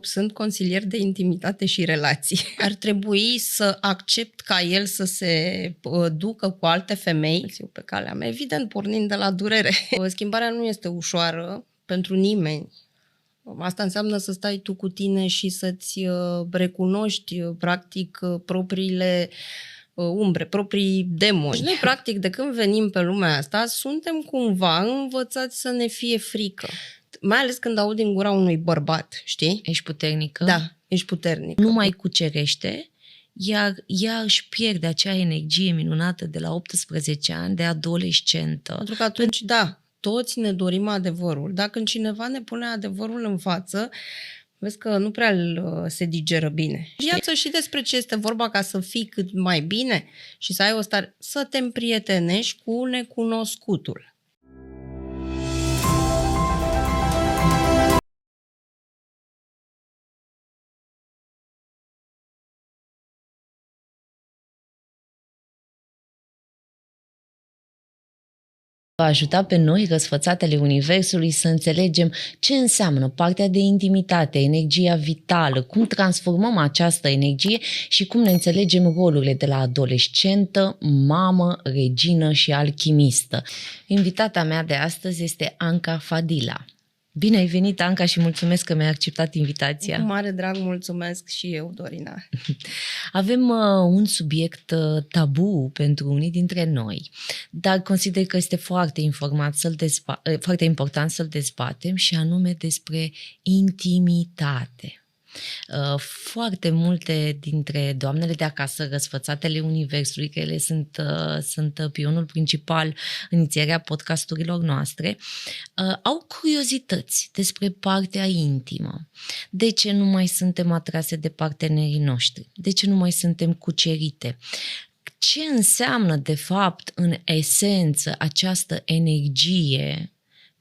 Sunt consilier de intimitate și relații. Ar trebui să accept ca el să se ducă cu alte femei pe calea mea, evident pornind de la durere. Schimbarea nu este ușoară pentru nimeni. Asta înseamnă să stai tu cu tine și să-ți recunoști practic propriile umbre, proprii demoni. Deci noi practic de când venim pe lumea asta suntem cumva învățați să ne fie frică. Mai ales când aud din gura unui bărbat, știi? Ești puternică? Da, ești puternică. Nu mai cucerește, iar ea își pierde acea energie minunată de la 18 ani, de adolescentă. Pentru că atunci, da, toți ne dorim adevărul. Dacă cineva ne pune adevărul în față, vezi că nu prea se digeră bine. Viața și despre ce este vorba ca să fii cât mai bine și să ai o stare, să te împrietenești cu necunoscutul. Va ajuta pe noi, răsfățatele Universului, să înțelegem ce înseamnă partea de intimitate, energia vitală, cum transformăm această energie și cum ne înțelegem rolurile de la adolescentă, mamă, regină și alchimistă. Invitata mea de astăzi este Anca Fadila. Bine ai venit, Anca, și mulțumesc că mi-ai acceptat invitația. Cu mare drag mulțumesc și eu, Dorina. Avem un subiect tabu pentru unii dintre noi, dar consider că este foarte important să-l dezbatem, și anume despre intimitate. Foarte multe dintre doamnele de acasă, răsfățatele Universului, că ele sunt pionul principal în inițierea podcasturilor noastre, au curiozități despre partea intimă. De ce nu mai suntem atrase de partenerii noștri? De ce nu mai suntem cucerite? Ce înseamnă, de fapt, în esență, această energie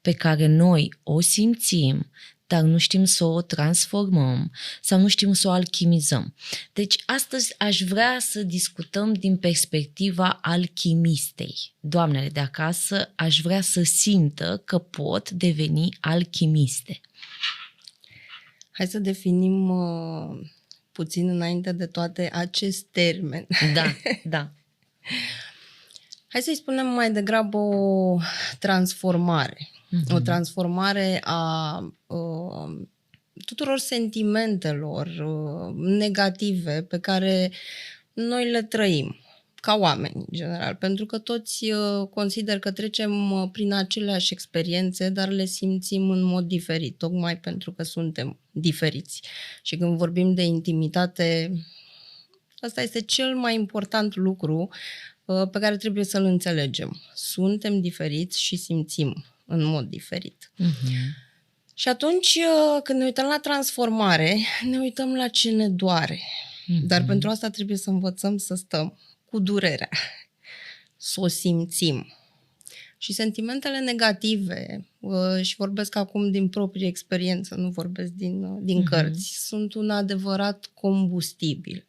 pe care noi o simțim, dar nu știm să o transformăm sau nu știm să o alchimizăm. Deci astăzi aș vrea să discutăm din perspectiva alchimistei. Doamnele de acasă aș vrea să simtă că pot deveni alchimiste. Hai să definim puțin înainte de toate acest termen. Da. Hai să-i spunem mai degrabă o transformare. O transformare a tuturor sentimentelor negative pe care noi le trăim ca oameni, în general. Pentru că toți consider că trecem prin aceleași experiențe, dar le simțim în mod diferit, tocmai pentru că suntem diferiți. Și când vorbim de intimitate, asta este cel mai important lucru pe care trebuie să-l înțelegem. Suntem diferiți și simțim în mod diferit. Și atunci, când ne uităm la transformare, ne uităm la ce ne doare. Dar pentru asta trebuie să învățăm să stăm cu durerea, să o simțim. Și sentimentele negative, și vorbesc acum din proprie experiență, nu vorbesc din cărți, sunt un adevărat combustibil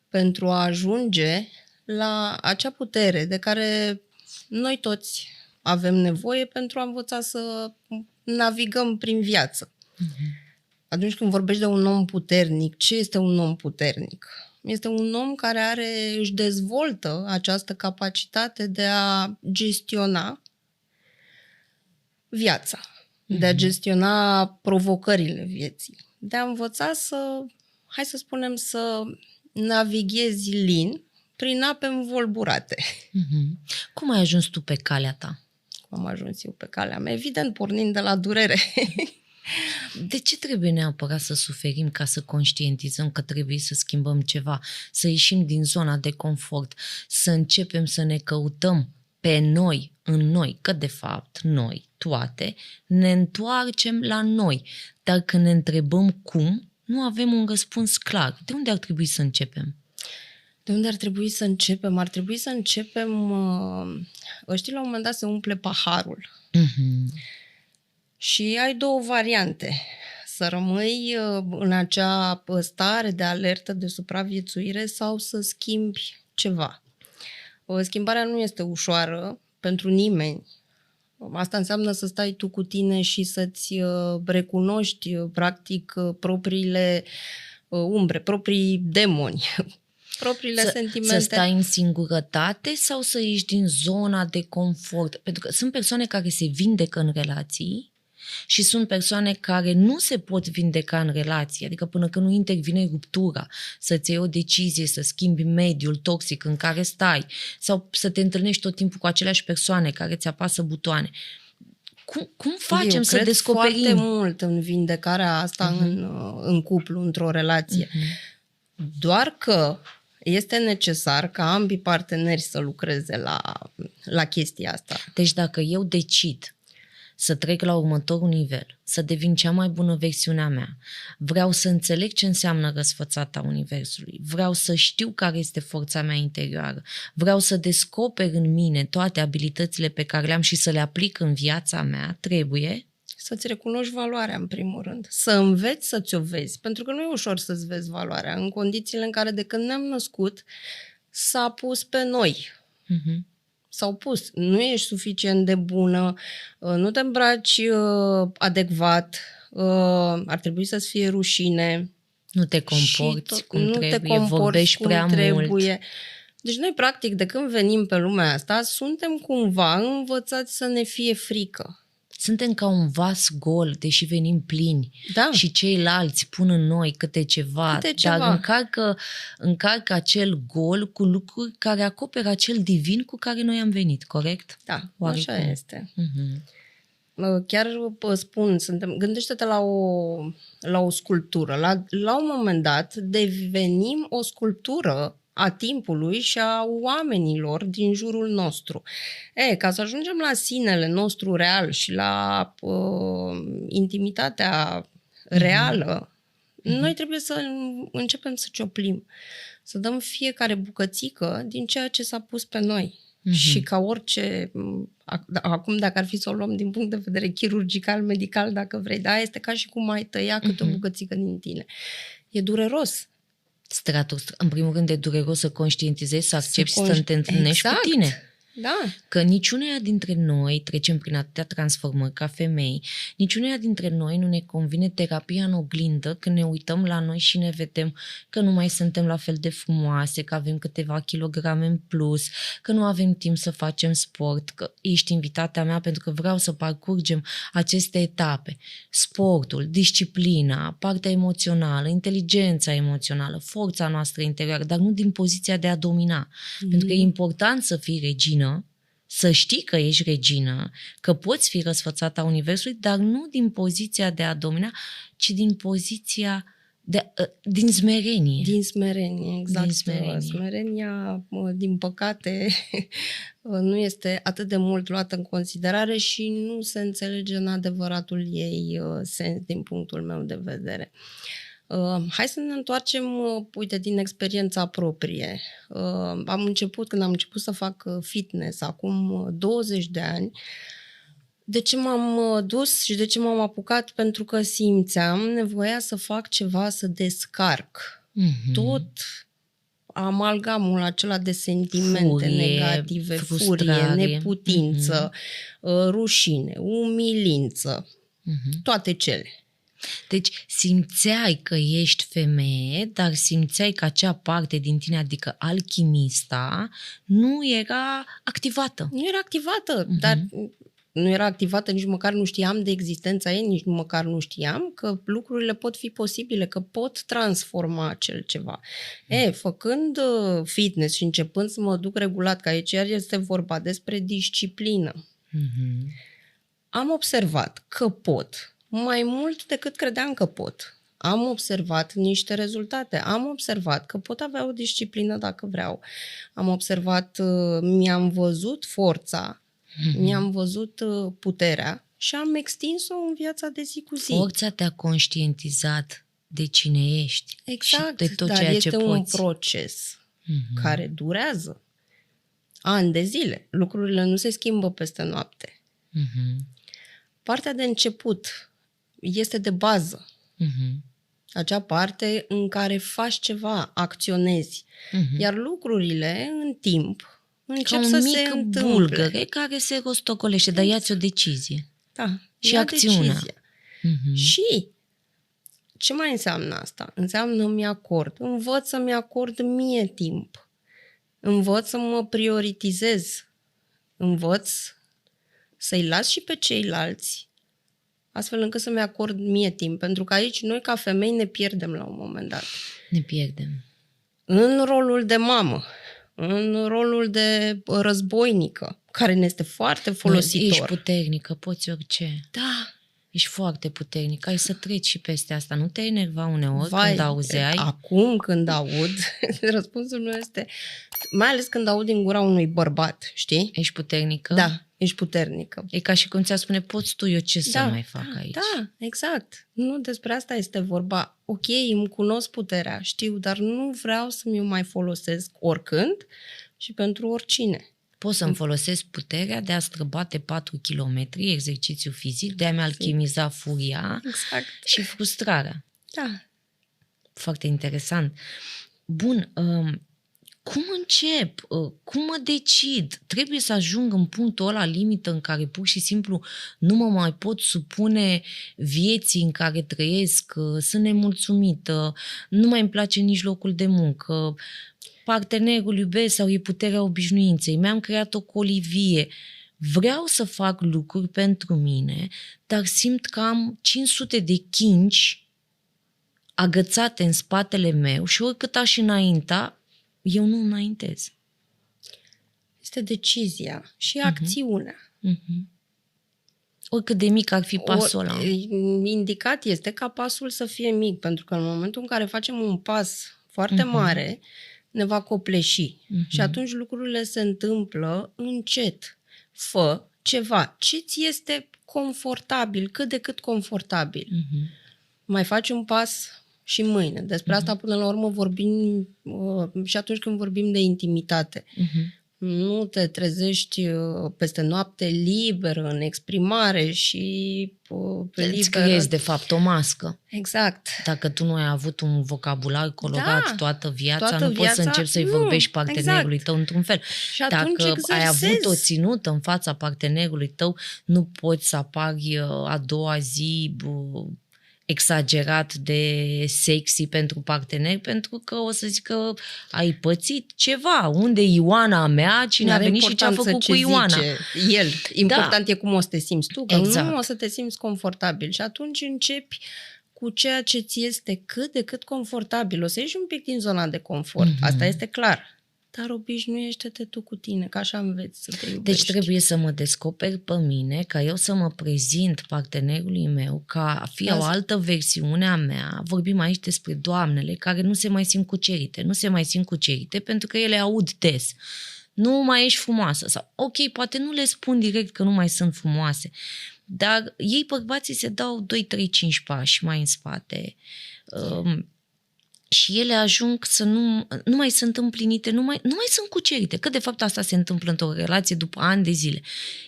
pentru a ajunge la acea putere de care noi toți avem nevoie pentru a învăța să navigăm prin viață. Atunci când vorbești de un om puternic, ce este un om puternic? Este un om care își dezvoltă această capacitate de a gestiona viața, de a gestiona provocările vieții, de a învăța hai să spunem, să navighezi lin prin ape învolburate. Cum ai ajuns tu pe calea ta? Cum am ajuns eu pe calea mea? Evident, pornind de la durere. De ce trebuie neapărat să suferim ca să conștientizăm că trebuie să schimbăm ceva, să ieșim din zona de confort, să începem să ne căutăm pe noi, în noi, că de fapt noi, toate, ne întoarcem la noi, dar când ne întrebăm cum, nu avem un răspuns clar. De unde ar trebui să începem? De unde ar trebui să începem? Ar trebui să începem... Știi, la un moment dat se umple paharul. Și ai două variante. Să rămâi în acea stare de alertă, de supraviețuire, sau să schimbi ceva. Schimbarea nu este ușoară pentru nimeni. Asta înseamnă să stai tu cu tine și să-ți recunoști, practic, propriile umbre, proprii demoni, propriile sentimente. Să stai în singurătate sau să ieși din zona de confort? Pentru că sunt persoane care se vindecă în relații și sunt persoane care nu se pot vindeca în relații, adică până când nu intervine ruptura, să-ți iei o decizie, să schimbi mediul toxic în care stai sau să te întâlnești tot timpul cu aceleași persoane care ți apasă butoane. Cum facem să descoperim? Eu cred foarte mult în vindecarea asta în cuplu, într-o relație. Doar că este necesar ca ambii parteneri să lucreze la chestia asta. Deci dacă eu decid să trec la următorul nivel, să devin cea mai bună versiune a mea, vreau să înțeleg ce înseamnă răsfățata universului, vreau să știu care este forța mea interioară, vreau să descoper în mine toate abilitățile pe care le-am și să le aplic în viața mea, trebuie să-ți recunoști valoarea, în primul rând. Să înveți să ți-o vezi. Pentru că nu e ușor să-ți vezi valoarea în condițiile în care de când ne-am născut s-a pus pe noi. S-au pus. Nu ești suficient de bună, nu te îmbraci adecvat, ar trebui să-ți fie rușine. Nu te comporți cum trebuie, vorbești prea mult. Deci noi, practic, de când venim pe lumea asta, suntem cumva învățați să ne fie frică. Suntem ca un vas gol, deși venim plini. Da. Și ceilalți pun în noi câte ceva. Dar încarcă acel gol cu lucruri care acoperă acel divin cu care noi am venit, corect? Da, așa este. Chiar spun, gândește-te la o sculptură. La un moment dat devenim o sculptură a timpului și a oamenilor din jurul nostru. Ca să ajungem la sinele nostru real și la intimitatea reală, noi trebuie să începem să cioplim, să dăm fiecare bucățică din ceea ce s-a pus pe noi. Și ca orice, acum dacă ar fi să o luăm din punct de vedere chirurgical, medical, dacă vrei, da, este ca și cum ai tăia câte o bucățică din tine. E dureros. În primul rând e dureros să conștientizezi, să accepti să te întâlnești cu tine. Da. Că niciuneia dintre noi trecem prin atâtea transformări ca femei, niciuneia dintre noi nu ne convine terapia în oglindă când ne uităm la noi și ne vedem că nu mai suntem la fel de frumoase, că avem câteva kilograme în plus, că nu avem timp să facem sport, că ești invitatea mea pentru că vreau să parcurgem aceste etape. Sportul, disciplina, partea emoțională, inteligența emoțională, forța noastră interioară, dar nu din poziția de a domina. Pentru că e important să fii regină, să știi că ești regină, că poți fi răsfățata universului, dar nu din poziția de a domina, ci din poziția din smerenie. Din smerenie, exact. Smerenia, din păcate, nu este atât de mult luată în considerare și nu se înțelege în adevăratul ei sens din punctul meu de vedere. Hai să ne întoarcem, uite, din experiența proprie. Când am început să fac fitness acum 20 de ani, de ce m-am dus și de ce m-am apucat? Pentru că simțeam nevoia să fac ceva, să descarc tot amalgamul acela de sentimente negative, furie, neputință, rușine, umilință, toate cele. Deci simțeai că ești femeie, dar simțeai că acea parte din tine, adică alchimista, nu era activată. Nu era activată, dar nu era activată, nici măcar nu știam de existența ei, nici măcar nu știam că lucrurile pot fi posibile, că pot transforma acel ceva. Făcând fitness și începând să mă duc regulat, că aici iar este vorba despre disciplină, am observat că pot mai mult decât credeam că pot. Am observat niște rezultate. Am observat că pot avea o disciplină dacă vreau. Am observat, mi-am văzut forța, mi-am văzut puterea și am extins-o în viața de zi cu zi. Forța te-a conștientizat de cine ești. Exact, și de tot dar ceea este ce un poți. proces care durează ani de zile. Lucrurile nu se schimbă peste noapte. Partea de început este de bază. Acea parte în care faci ceva, acționezi. Iar lucrurile, în timp, încep Ca să un se mic întâmple. bulgăre care se rostocolește, dar ia-ți o decizie. Da, Și ia acțiunea. decizia. Mhm. Și ce mai înseamnă asta? Înseamnă îmi acord. Învăț să-mi acord mie timp. Învăț să mă prioritizez. Învăț să-i las și pe ceilalți, astfel încât să-mi acord mie timp. Pentru că aici noi, ca femei, ne pierdem la un moment dat. Ne pierdem. În rolul de mamă, în rolul de războinică, care ne este foarte folositor. Ești puternică, poți orice. Da. Ești foarte puternic, ai să treci și peste asta. Nu te enerva uneori Vai, când auzeai? Acum când aud, răspunsul meu este, mai ales când aud din gura unui bărbat, știi? Ești puternică? Da, ești puternică. E ca și cum ți-a spune, poți tu, eu ce să mai fac aici? Da, exact. Nu despre asta este vorba. Ok, îmi cunosc puterea, știu, dar nu vreau să mi-o mai folosesc oricând și pentru oricine. Pot să-mi folosesc puterea de a străbate 4 kilometri, exercițiu fizic, de a-mi alchimiza furia Exact. și frustrarea. Da. Foarte interesant. Bun, cum încep? Cum mă decid? Trebuie să ajung în punctul ăla limită în care pur și simplu nu mă mai pot supune vieții în care trăiesc, sunt nemulțumită, nu mai îmi place nici locul de muncă, partenerul iubesc sau e puterea obișnuinței, mi-am creat o colivie, vreau să fac lucruri pentru mine, dar simt că am 500 de chingi agățate în spatele meu și oricât aș înainta, eu nu înaintez. Este decizia și acțiunea. Oricât de mic ar fi pasul ăla. Indicat este ca pasul să fie mic, pentru că în momentul în care facem un pas foarte mare, ne va copleși. Și atunci lucrurile se întâmplă încet. Fă ceva. Ce ți este confortabil, cât de cât confortabil. Mai faci un pas și mâine. Despre asta până la urmă vorbim și atunci când vorbim de intimitate. Nu te trezești peste noapte liberă în exprimare și îți creezi de fapt o mască. Exact. Dacă tu nu ai avut un vocabular colorat toată viața, nu poți să începi să-i vorbești partenerului tău într-un fel. Și atunci dacă ai avut o ținută în fața partenerului tău, nu poți să apari a doua zi exagerat de sexy pentru partener, pentru că o să zic că ai pățit ceva. Unde e Ioana mea? Cine a venit și ce a făcut cu Ioana? El. Important e cum o să te simți tu, că exact. nu o să te simți confortabil. Și atunci începi cu ceea ce ți este cât de cât confortabil. O să ieși un pic din zona de confort. Asta este clar. Dar obișnuiește-te tu cu tine, că așa înveți să te iubești. Deci trebuie să mă descoper pe mine, ca eu să mă prezint partenerului meu, ca a fi o altă versiune a mea. Vorbim aici despre doamnele care nu se mai simt cucerite. Nu se mai simt cucerite pentru că ele aud des. Nu mai ești frumoasă. Sau, ok, poate nu le spun direct că nu mai sunt frumoase, dar ei, bărbații, se dau 2, 3, 5 pași mai în spate. Și ele ajung să nu mai sunt împlinite, nu mai sunt cucerite. Că de fapt asta se întâmplă într-o relație după ani de zile.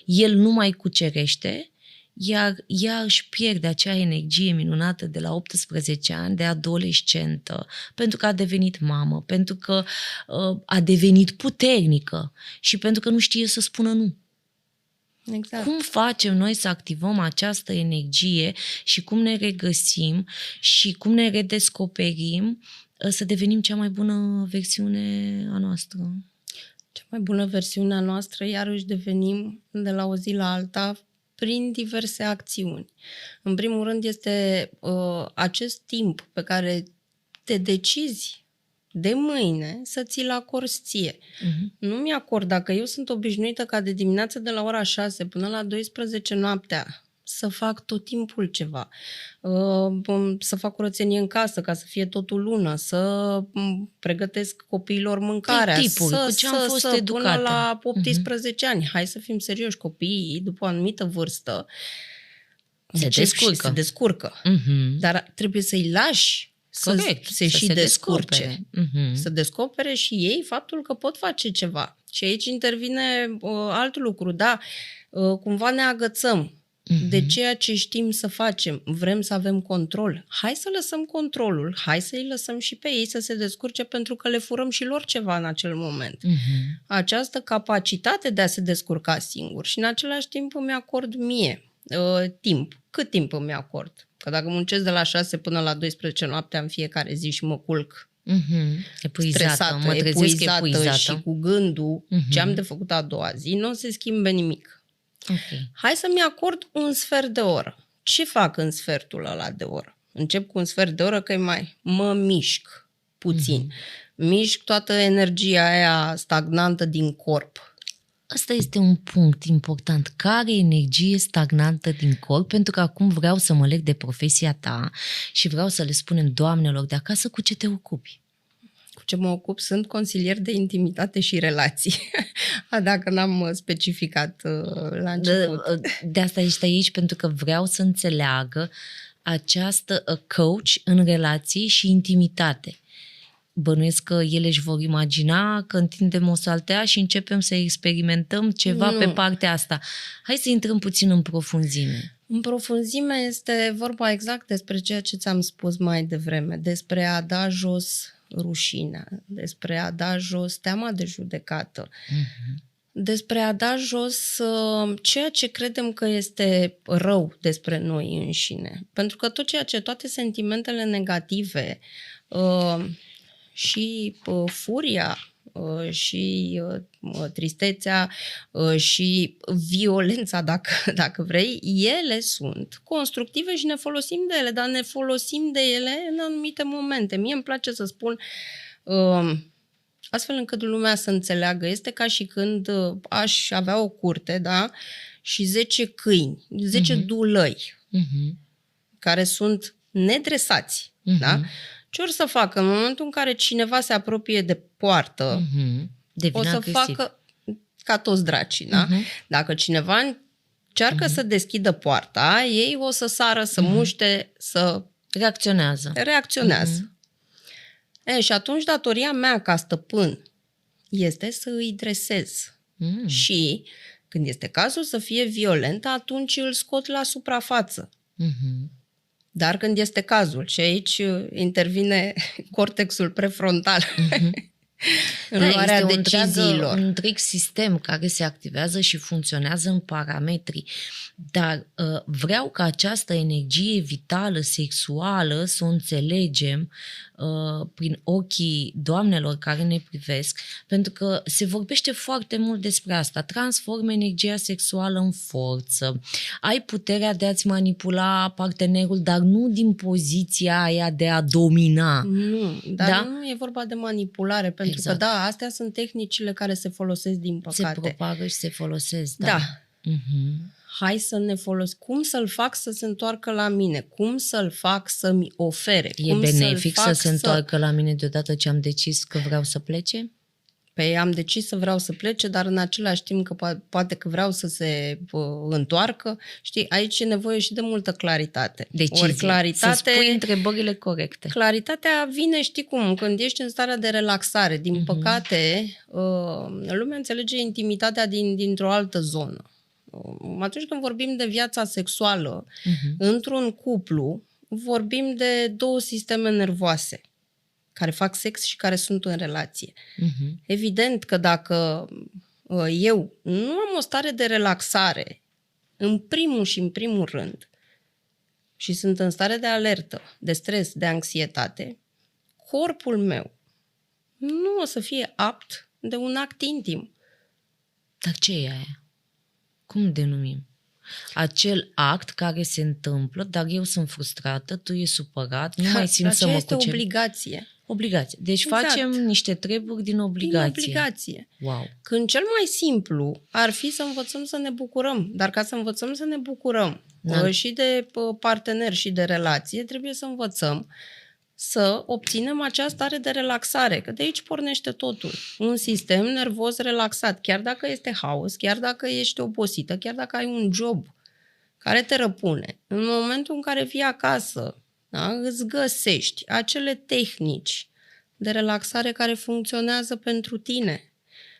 El nu mai cucerește, iar ea își pierde acea energie minunată de la 18 ani, de adolescentă, pentru că a devenit mamă, pentru că a devenit puternică și pentru că nu știe să spună nu. Exact. Cum facem noi să activăm această energie și cum ne regăsim și cum ne redescoperim să devenim cea mai bună versiune a noastră? Cea mai bună versiune a noastră iarăși devenim de la o zi la alta prin diverse acțiuni. În primul rând este acest timp pe care te decizi de mâine să ți-l acorzi ție. Nu mi-acord, dacă eu sunt obișnuită ca de dimineață de la ora 6 până la 12 noaptea să fac tot timpul ceva, să fac curățenie în casă ca să fie totul lună, să pregătesc copiilor mâncarea, până la 18 ani. Hai să fim serioși, copiii după o anumită vârstă se descurcă. Dar trebuie să-i lași să se descurce. Să descopere și ei faptul că pot face ceva. Și aici intervine alt lucru. Da, cumva ne agățăm. de ceea ce știm să facem. Vrem să avem control. Hai să lăsăm controlul, hai să îi lăsăm și pe ei să se descurce, pentru că le furăm și lor ceva în acel moment. Această capacitate de a se descurca singur și în același timp îmi acord mie timp. Cât timp îmi acord? Că dacă muncesc de la 6 până la 12 noaptea în fiecare zi și mă culc epuizată, mă trezesc epuizată și cu gândul ce am de făcut a doua zi, nu o se schimbe nimic. Hai să-mi acord un sfert de oră. Ce fac în sfertul ăla de oră? Încep cu un sfert de oră că mă mișc puțin. Mișc toată energia aia stagnantă din corp. Asta este un punct important. Care energie stagnantă din corp? Pentru că acum vreau să mă leg de profesia ta și vreau să le spunem doamnelor de acasă cu ce te ocupi. Cu ce mă ocup? Sunt consilier de intimitate și relații. Dacă n-am specificat la început. De asta ești aici, pentru că vreau să înțeleagă această coach în relații și intimitate. Bănuiesc că ele își vor imagina că întindem o saltea și începem să experimentăm ceva pe partea asta. Hai să intrăm puțin în profunzime. În profunzime este vorba exact despre ceea ce ți-am spus mai devreme, despre a da jos rușinea, despre a da jos teama de judecată, despre a da jos ceea ce credem că este rău despre noi înșine. Pentru că toate sentimentele negative și furia și tristețea și violența, dacă vrei, ele sunt constructive și ne folosim de ele, dar ne folosim de ele în anumite momente. Mie îmi place să spun, astfel încât lumea să înțeleagă, este ca și când aș avea o curte, da? Și 10 câini, 10 dulăi, care sunt nedresați, da? Ce or să facă? În momentul în care cineva se apropie de poartă, o să facă ca toți dracii, da? Dacă cineva încearcă să deschidă poarta, ei o să sară, să muște, să... Reacționează. Și atunci datoria mea ca stăpân este să îi dresez. Și când este cazul să fie violent, atunci îl scot la suprafață. Dar când este cazul, și aici intervine cortexul prefrontal în luarea deciziilor. Un întreg sistem care se activează și funcționează în parametri. Dar vreau ca această energie vitală, sexuală, să o înțelegem prin ochii doamnelor care ne privesc, pentru că se vorbește foarte mult despre asta. Transform energia sexuală în forță. Ai puterea de a-ți manipula partenerul, dar nu din poziția aia de a domina. Nu, dar nu e vorba de manipulare, pentru că astea sunt tehnicile care se folosesc din păcate. Se propagă și se folosesc, Hai să ne folosim. Cum să-l fac să se întoarcă la mine? Cum să-l fac să-mi ofere? E benefic să se întoarcă la mine deodată ce am decis că vreau să plece? Păi am decis să vreau să plece, dar în același timp că poate că vreau să se întoarcă. Știi, aici e nevoie și de multă claritate. Să spui întrebările corecte. Claritatea vine, știi cum, când ești în starea de relaxare. Din păcate, lumea înțelege intimitatea dintr-o altă zonă. Atunci când vorbim de viața sexuală, într-un cuplu, vorbim de două sisteme nervoase care fac sex și care sunt în relație. Evident că dacă eu nu am o stare de relaxare, în primul rând, și sunt în stare de alertă, de stres, de anxietate, corpul meu nu o să fie apt de un act intim. Dar ce e aia? Cum denumim? Acel act care se întâmplă, dar eu sunt frustrată, tu ești supărat, nu mai simt să mă este cucer. Obligație. Deci facem niște treburi din obligație. Wow. Când cel mai simplu ar fi să învățăm să ne bucurăm. Dar ca să învățăm să ne bucurăm și de partener și de relație, trebuie să învățăm să obținem acea stare de relaxare, că de aici pornește totul. Un sistem nervos relaxat, chiar dacă este haos, chiar dacă ești obosită, chiar dacă ai un job care te răpune. În momentul în care vii acasă, îți găsești acele tehnici de relaxare care funcționează pentru tine.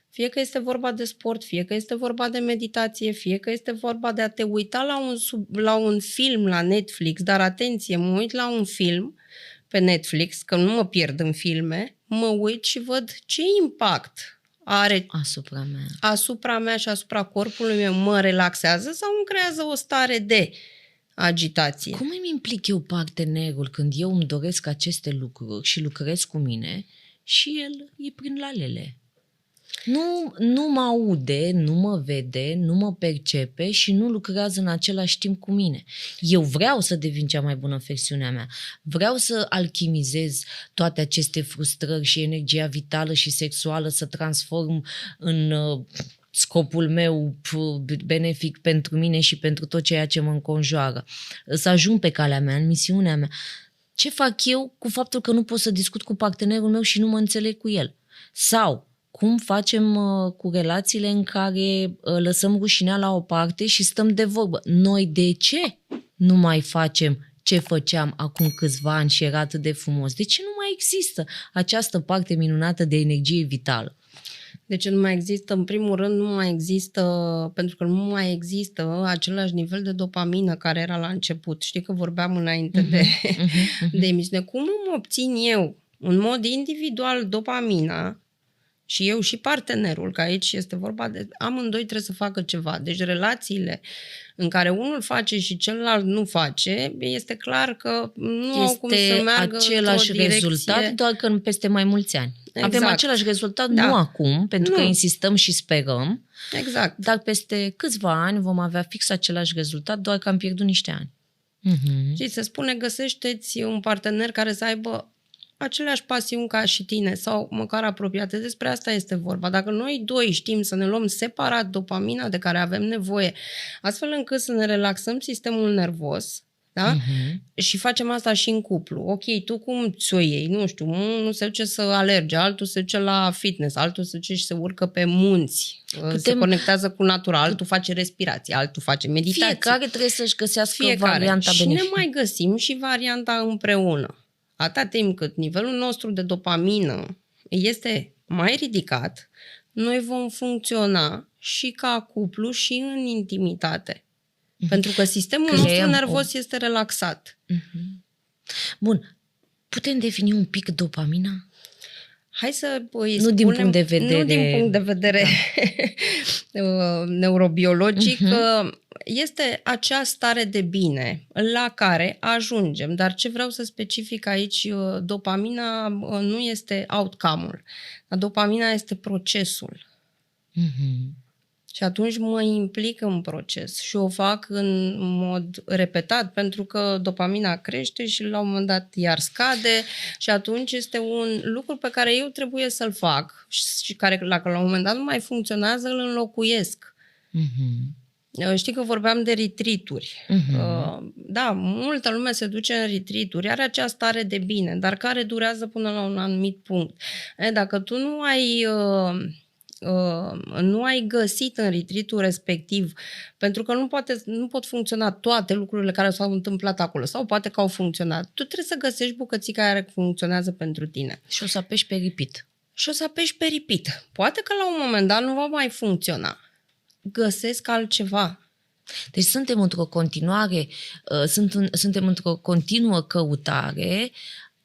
Fie că este vorba de sport, fie că este vorba de meditație, fie că este vorba de a te uita la un film la Netflix, dar atenție, mă uit la un film pe Netflix, că nu mă pierd în filme, mă uit și văd ce impact are asupra mea și asupra corpului meu. Mă relaxează sau îmi creează o stare de agitație? Cum îmi implic eu partenerul când eu îmi doresc aceste lucruri și lucrez cu mine și el e prin lalele? Nu mă aude, nu mă vede, nu mă percepe și nu lucrează în același timp cu mine. Eu vreau să devin cea mai bună versiune a mea. Vreau să alchimizez toate aceste frustrări și energia vitală și sexuală, să transform în scopul meu benefic pentru mine și pentru tot ceea ce mă înconjoară. Să ajung pe calea mea, în misiunea mea. Ce fac eu cu faptul că nu pot să discut cu partenerul meu și nu mă înțeleg cu el? Sau cum facem cu relațiile în care lăsăm rușinea la o parte și stăm de vorbă? Noi de ce nu mai facem ce făceam acum câțiva ani și era atât de frumos? De ce nu mai există această parte minunată de energie vitală? De ce nu mai există? În primul rând nu mai există, pentru că nu mai există același nivel de dopamină care era la început. Știi că vorbeam înainte de emisiune. Cum îmi obțin eu, în mod individual, dopamina și eu și partenerul, că aici este vorba de amândoi trebuie să facă ceva. Deci relațiile în care unul face și celălalt nu face, este clar că nu au cum să meargă același rezultat, doar că peste mai mulți ani. Exact. Avem același rezultat, nu acum, pentru că insistăm și sperăm, dar peste câțiva ani vom avea fix același rezultat, doar că am pierdut niște ani. Și se spune, găsește-ți un partener care să aibă aceleași pasiuni ca și tine sau măcar apropiate. Despre asta este vorba. Dacă noi doi știm să ne luăm separat dopamina de care avem nevoie, astfel încât să ne relaxăm sistemul nervos, da? Și facem asta și în cuplu. Ok, tu cum ți-o iei? Nu știu, unul se duce să alerge, altul se duce la fitness, altul se duce și se urcă pe munți, se conectează cu natura, altul face respirație, altul face meditație. Fiecare trebuie să-și găsească varianta benefică. Și ne mai găsim și varianta împreună. Atâta timp cât nivelul nostru de dopamină este mai ridicat, noi vom funcționa și ca cuplu și în intimitate. Pentru că sistemul nostru nervos este relaxat. Bun. Putem defini un pic dopamina? Hai să îi spunem, din punct de vedere... Nu din punct de vedere neurobiologic, este acea stare de bine la care ajungem. Dar ce vreau să specific aici, dopamina nu este outcome-ul. Dopamina este procesul. Și atunci mă implic în proces și o fac în mod repetat, pentru că dopamina crește și la un moment dat iar scade și atunci este un lucru pe care eu trebuie să-l fac și care, dacă la un moment dat nu mai funcționează, îl înlocuiesc. Știi că vorbeam de retreat-uri. Da, multă lume se duce în retreat-uri, are acea stare de bine, dar care durează până la un anumit punct. Dacă tu nu ai găsit în retreat-ul respectiv, pentru că nu pot funcționa toate lucrurile care s-au întâmplat acolo, sau poate că au funcționat. Tu trebuie să găsești bucățica care funcționează pentru tine. Și o să apeși pe repeat. Poate că la un moment dat nu va mai funcționa. Găsesc altceva. Deci suntem într-o continuare, suntem într-o continuă căutare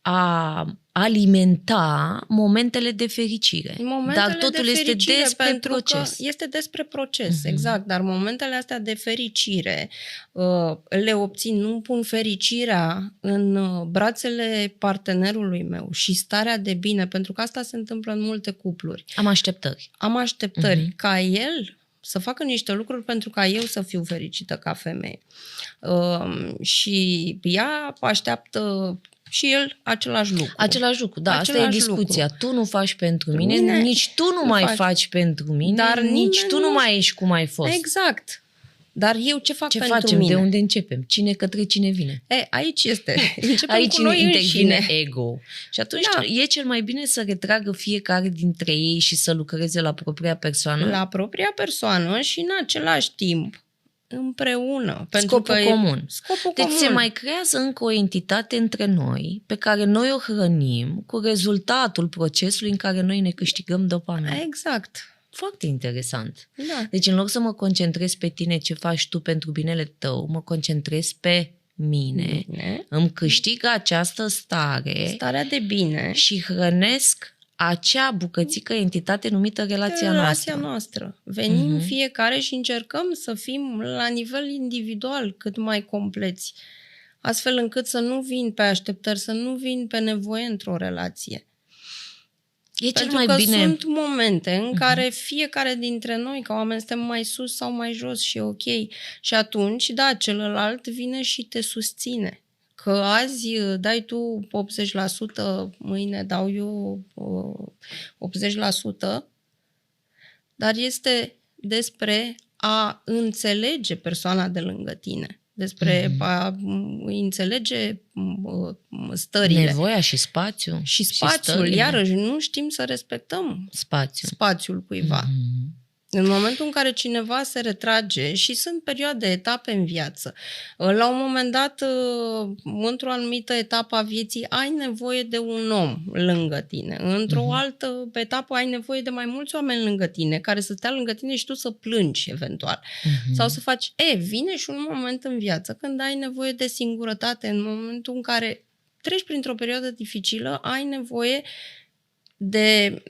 a alimenta momentele de fericire. Dar totul este despre proces. Este despre proces, exact. Dar momentele astea de fericire le obțin, nu pun fericirea în brațele partenerului meu și starea de bine, pentru că asta se întâmplă în multe cupluri. Am așteptări ca el să facă niște lucruri pentru ca eu să fiu fericită ca femeie. Și ea așteaptă și el același lucru. Da, asta e discuția. Tu nu faci pentru mine, nici tu nu mai faci pentru mine, dar nici tu nu mai ești cum ai fost. Exact. Dar eu ce fac pentru facem? mine? De unde începem? Cine către cine vine? Aici este. Aici intervine ego. Și atunci e cel mai bine să retragă fiecare dintre ei și să lucreze la propria persoană? La propria persoană și în același timp împreună. Scopul comun. Deci se mai creează încă o entitate între noi pe care noi o hrănim cu rezultatul procesului în care noi ne câștigăm dopamina. Exact. Foarte interesant. Da. Deci în loc să mă concentrez pe tine, ce faci tu pentru binele tău, mă concentrez pe mine, îmi câștig această starea de bine și hrănesc acea bucățică entitate numită relația noastră. Venim fiecare și încercăm să fim la nivel individual cât mai compleți, astfel încât să nu vin pe așteptări, să nu vin pe nevoie într-o relație. Pentru că sunt momente în care fiecare dintre noi, ca oameni, suntem mai sus sau mai jos și e ok. Și atunci, da, celălalt vine și te susține. Că azi dai tu 80%, mâine dau eu 80%, dar este despre a înțelege persoana de lângă tine, despre a înțelege stările. Nevoia și spațiu. Și spațiul, iarăși, nu știm să respectăm spațiul cuiva. În momentul în care cineva se retrage, și sunt perioade, etape în viață, la un moment dat, într-o anumită etapă a vieții, ai nevoie de un om lângă tine. Într-o altă etapă ai nevoie de mai mulți oameni lângă tine, care să stea lângă tine și tu să plângi, eventual. Sau să faci, vine și un moment în viață când ai nevoie de singurătate, în momentul în care treci printr-o perioadă dificilă, ai nevoie de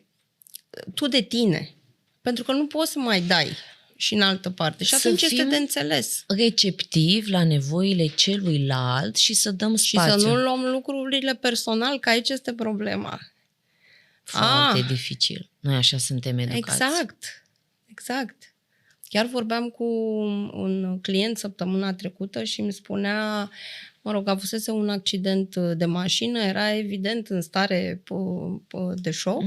tine. Pentru că nu poți să mai dai și în altă parte. Și atunci este de înțeles. Receptiv la nevoile celuilalt și să dăm spațiu. Și să nu luăm lucrurile personal, că aici este problema. Foarte dificil. Noi așa suntem educați. Exact. Chiar vorbeam cu un client săptămâna trecută și îmi spunea, avusese un accident de mașină, era evident în stare de șoc.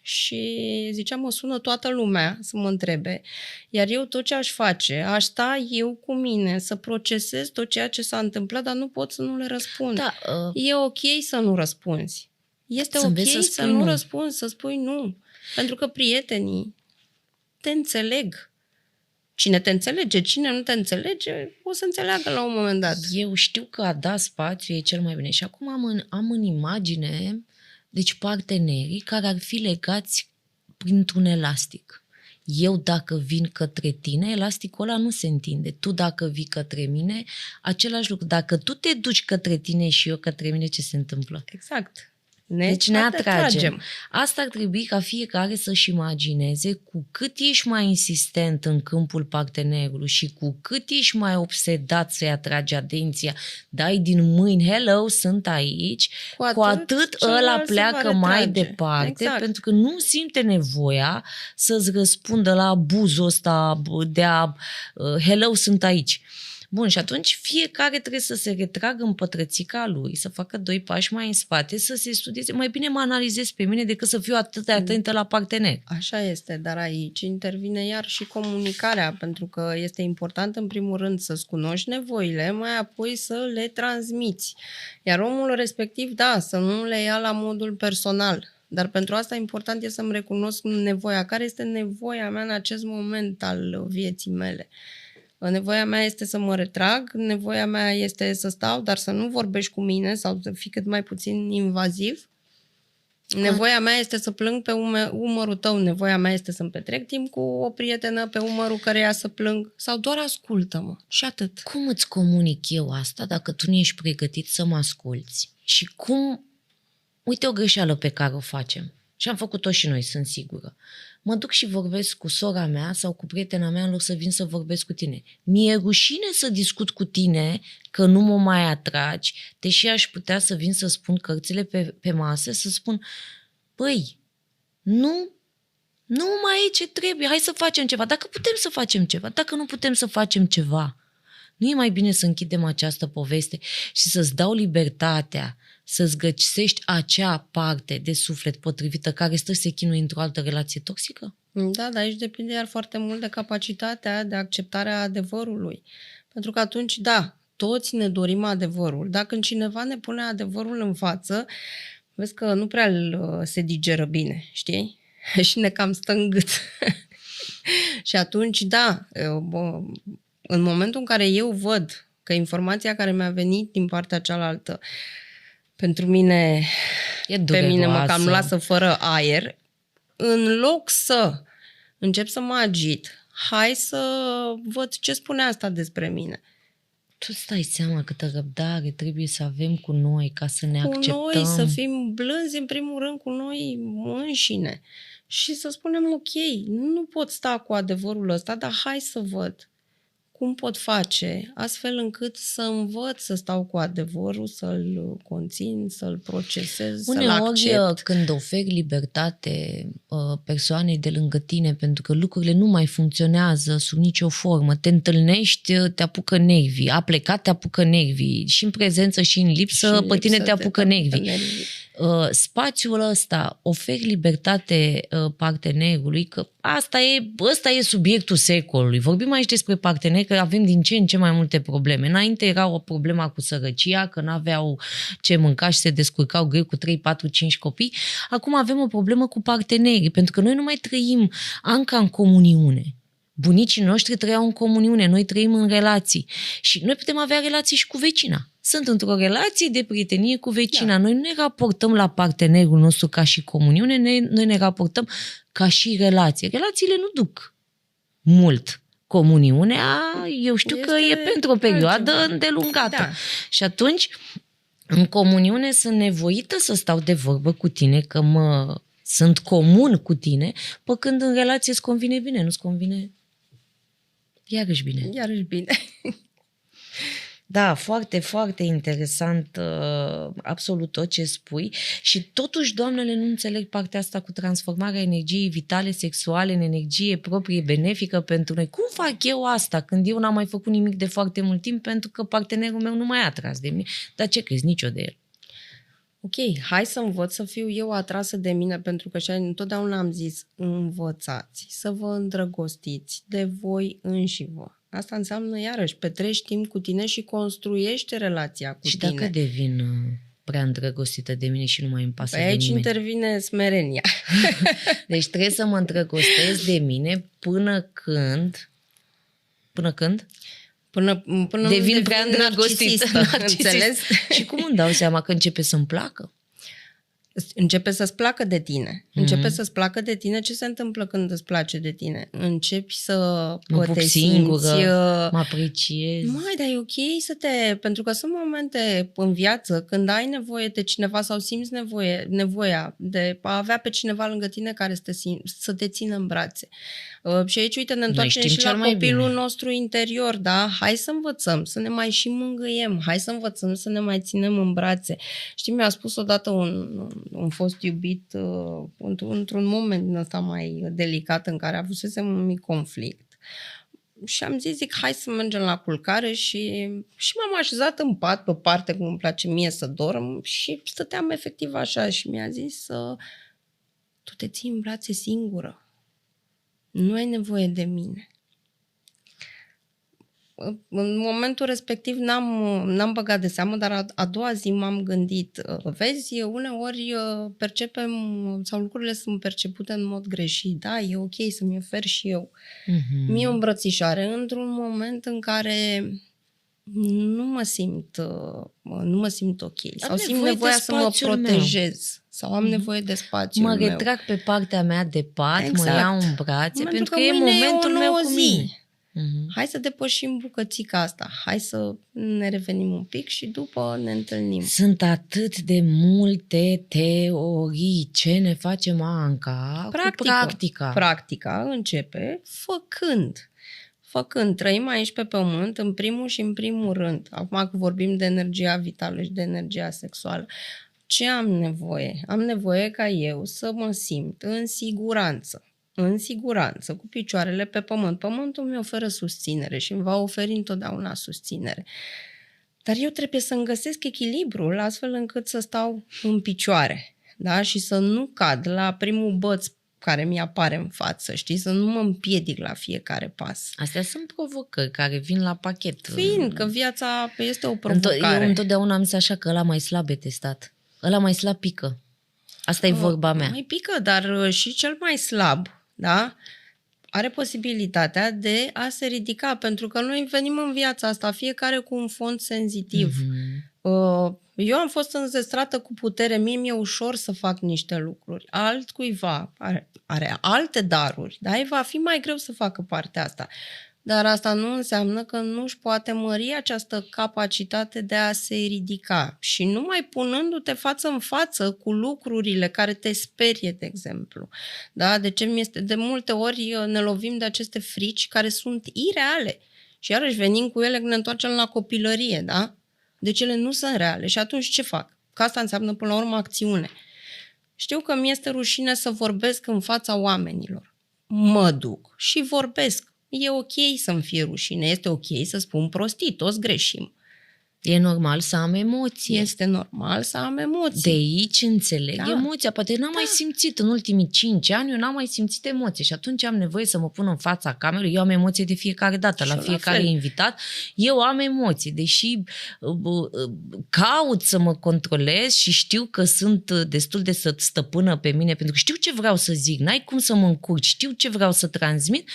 Și zicea, mă sună toată lumea să mă întrebe. Iar eu tot ce aș face, aș sta eu cu mine să procesez tot ceea ce s-a întâmplat, dar nu pot să nu le răspund. E ok să nu răspunzi. Este ok să nu răspunzi, să spui nu. Pentru că prietenii te înțeleg. Cine te înțelege, cine nu te înțelege, o să înțeleagă la un moment dat. Eu știu că a da spațiu e cel mai bine. Și acum am în imagine... Deci partenerii care ar fi legați printr-un elastic. Eu dacă vin către tine, elasticul ăla nu se întinde. Tu dacă vii către mine, același lucru. Dacă tu te duci către tine și eu către mine, ce se întâmplă? Exact. Deci ne atragem. Asta ar trebui ca fiecare să-și imagineze cu cât ești mai insistent în câmpul partenerului și cu cât ești mai obsedat să-i atragi atenția, dai din mâini, hello, sunt aici, cu atât ăla pleacă mai departe, pentru că nu simte nevoia să-ți răspundă la abuzul ăsta de a hello, sunt aici. Bun, și atunci fiecare trebuie să se retragă în pătrățica lui, să facă 2 pași mai în spate, să se studieze. Mai bine mă analizez pe mine decât să fiu atât de atentă la partener. Așa este, dar aici intervine iar și comunicarea, pentru că este important în primul rând să-ți cunoști nevoile, mai apoi să le transmiți. Iar omul respectiv, da, să nu le ia la modul personal. Dar pentru asta important este să-mi recunosc nevoia. Care este nevoia mea în acest moment al vieții mele? Nevoia mea este să mă retrag, nevoia mea este să stau, dar să nu vorbești cu mine sau să fii cât mai puțin invaziv. Nevoia mea este să plâng pe umărul tău, nevoia mea este să-mi petrec timp cu o prietenă pe umărul căreia să plâng sau doar ascultă-mă și atât. Cum îți comunic eu asta dacă tu nu ești pregătit să mă asculți? Și cum... Uite o greșeală pe care o facem. Și am făcut-o și noi, sunt sigură. Mă duc și vorbesc cu sora mea sau cu prietena mea în loc să vin să vorbesc cu tine. Mi-e rușine să discut cu tine că nu mă mai atragi, deși aș putea să vin să spun cărțile pe masă, să spun, băi, nu mai e ce trebuie, hai să facem ceva. Dacă putem să facem ceva, dacă nu putem să facem ceva, nu e mai bine să închidem această poveste și să-ți dau libertatea să-ți găsești acea parte de suflet potrivită care stă să se chinuie într-o altă relație toxică? Da, dar aici depinde iar foarte mult de capacitatea de acceptare a adevărului. Pentru că atunci, da, toți ne dorim adevărul. Dacă când cineva ne pune adevărul în față, vezi că nu prea se digeră bine, știi? Și ne cam stă în gât. Și atunci, da, în momentul în care eu văd că informația care mi-a venit din partea cealaltă pentru mine, pe mine mă cam lasă fără aer, în loc încep să mă agit, hai să văd ce spune asta despre mine. Tu îți dai seama câtă răbdare trebuie să avem cu noi ca să ne acceptăm. Cu noi, să fim blânzi în primul rând cu noi înșine și să spunem ok, nu pot sta cu adevărul ăsta, dar hai să văd cum pot face astfel încât să învăț să stau cu adevărul, să-l conțin, să-l procesez, să-l accept. Uneori când oferi libertate persoanei de lângă tine pentru că lucrurile nu mai funcționează sub nicio formă, te întâlnești, te apucă nervii, a plecat, te apucă nervii, și în prezență și în lipsă, pe tine te apucă nervii. Spațiul ăsta, oferi libertate partenerului, că ăsta e subiectul secolului. Vorbim aici despre parteneri, că avem din ce în ce mai multe probleme. Înainte era o problemă cu sărăcia, că n-aveau ce mânca și se descurcau greu cu 3, 4, 5 copii. Acum avem o problemă cu partenerii, pentru că noi nu mai trăim, Anca, în comuniune. Bunicii noștri trăiau în comuniune, noi trăim în relații. Și noi putem avea relații și cu vecina. Sunt într-o relație de prietenie cu vecina. Noi nu ne raportăm la partenerul nostru ca și comuniune, noi ne raportăm ca și relație. Relațiile nu duc mult. Comuniunea, eu știu că e pentru o perioadă îndelungată. Da. Și atunci, în comuniune sunt nevoită să stau de vorbă cu tine, că sunt comun cu tine, pe când în relație îți convine bine, nu-ți convine iarăși bine. Iarăși bine. Da, foarte, foarte interesant absolut tot ce spui și totuși doamnele nu înțeleg partea asta cu transformarea energiei vitale sexuale în energie proprie benefică pentru noi. Cum fac eu asta când eu n-am mai făcut nimic de foarte mult timp pentru că partenerul meu nu mai a atras de mine? Dar ce crezi? Nicio de el. Ok, hai să învăț să fiu eu atrasă de mine, pentru că și întotdeauna am zis, învățați să vă îndrăgostiți de voi înși vă. Asta înseamnă, iarăși, petrești timp cu tine și construiești relația cu tine. Și dacă devin prea îndrăgostită de mine și nu mai îmi pasă de aici nimeni? Intervine smerenia. Deci trebuie să mă îndrăgostesc de mine până când? Până devin prea îndrăgostită. Înțeles? Și cum îmi dau seama că începe să-mi placă? Începe să-ți placă de tine. Începe să-ți placă de tine. Ce se întâmplă când îți place de tine? Începi să mă te singură, simți... mă apreciez. Dar e ok să pentru că sunt momente în viață când ai nevoie de cineva sau simți nevoia de a avea pe cineva lângă tine care să te țină în brațe. Și aici, uite, ne întoarcem și la copilul nostru interior, da? Hai să învățăm, să ne mai și mângâiem, hai să învățăm să ne mai ținem în brațe. Știi, mi-a spus odată un fost iubit într-un moment din ăsta mai delicat în care avusesem un mic conflict. Și am zis, hai să mergem la culcare și m-am așezat în pat, pe parte, cum îmi place mie să dorm, și stăteam efectiv așa și mi-a zis, tu te ții în brațe singură. Nu ai nevoie de mine. În momentul respectiv n-am băgat de seamă, dar a doua zi m-am gândit, vezi, uneori percepem sau lucrurile sunt percepute în mod greșit. Da, e ok să-mi ofer și eu mie o îmbrățișare într-un moment în care nu mă simt ok. Sau simt nevoia să mă protejez. Sau am nevoie de spațiul meu. Mă retrag pe partea mea de pat, exact. Mă iau în brațe, pentru că e momentul meu cu mine. Hai să depășim bucățica asta. Hai să ne revenim un pic și după ne întâlnim. Sunt atât de multe teorii. Ce ne facem, Anca? Practica. Practica începe făcând. Trăim aici pe pământ în primul și în primul rând. Acum că vorbim de energia vitală și de energia sexuală. Ce am nevoie? Am nevoie ca eu să mă simt în siguranță, cu picioarele pe pământ. Pământul mi oferă susținere și îmi va oferi întotdeauna susținere. Dar eu trebuie să-mi găsesc echilibrul astfel încât să stau în picioare, da? Și să nu cad la primul băț care mi apare în față, știi? Să nu mă împiedic la fiecare pas. Astea sunt provocări care vin la pachet. Că viața este o provocare. Eu întotdeauna am zis așa că ăla mai slab e testat. Ăla mai slab pică. Asta e vorba mea. Mai pică, dar și cel mai slab, da? Are posibilitatea de a se ridica, pentru că noi venim în viața asta, fiecare cu un fond senzitiv. Eu am fost înzestrată cu putere, mie mi-e ușor să fac niște lucruri. Altcuiva are alte daruri, dar îi va fi mai greu să facă partea asta. Dar asta nu înseamnă că nu își poate mări această capacitate de a se ridica. Și numai punându-te față în față cu lucrurile care te sperie, de exemplu. Da? De multe ori ne lovim de aceste frici care sunt ireale. Și iarăși venim cu ele când ne întoarcem la copilărie, da? Deci ele nu sunt reale. Și atunci ce fac? Că asta înseamnă până la urmă acțiune. Știu că mi este rușine să vorbesc în fața oamenilor. Mă duc și vorbesc. E ok să-mi fie rușine, este ok să spun prostii, toți greșim. E normal să am emoție. Este normal să am emoții. De aici înțeleg emoția. Poate n-am mai simțit în ultimii 5 ani, eu n-am mai simțit emoție și atunci am nevoie să mă pun în fața camerei. Eu am emoție de fiecare dată, la fiecare invitat. Eu am emoții, deși caut să mă controlez și știu că sunt destul de stăpână pe mine, pentru că știu ce vreau să zic, n-ai cum să mă încurci, știu ce vreau să transmit.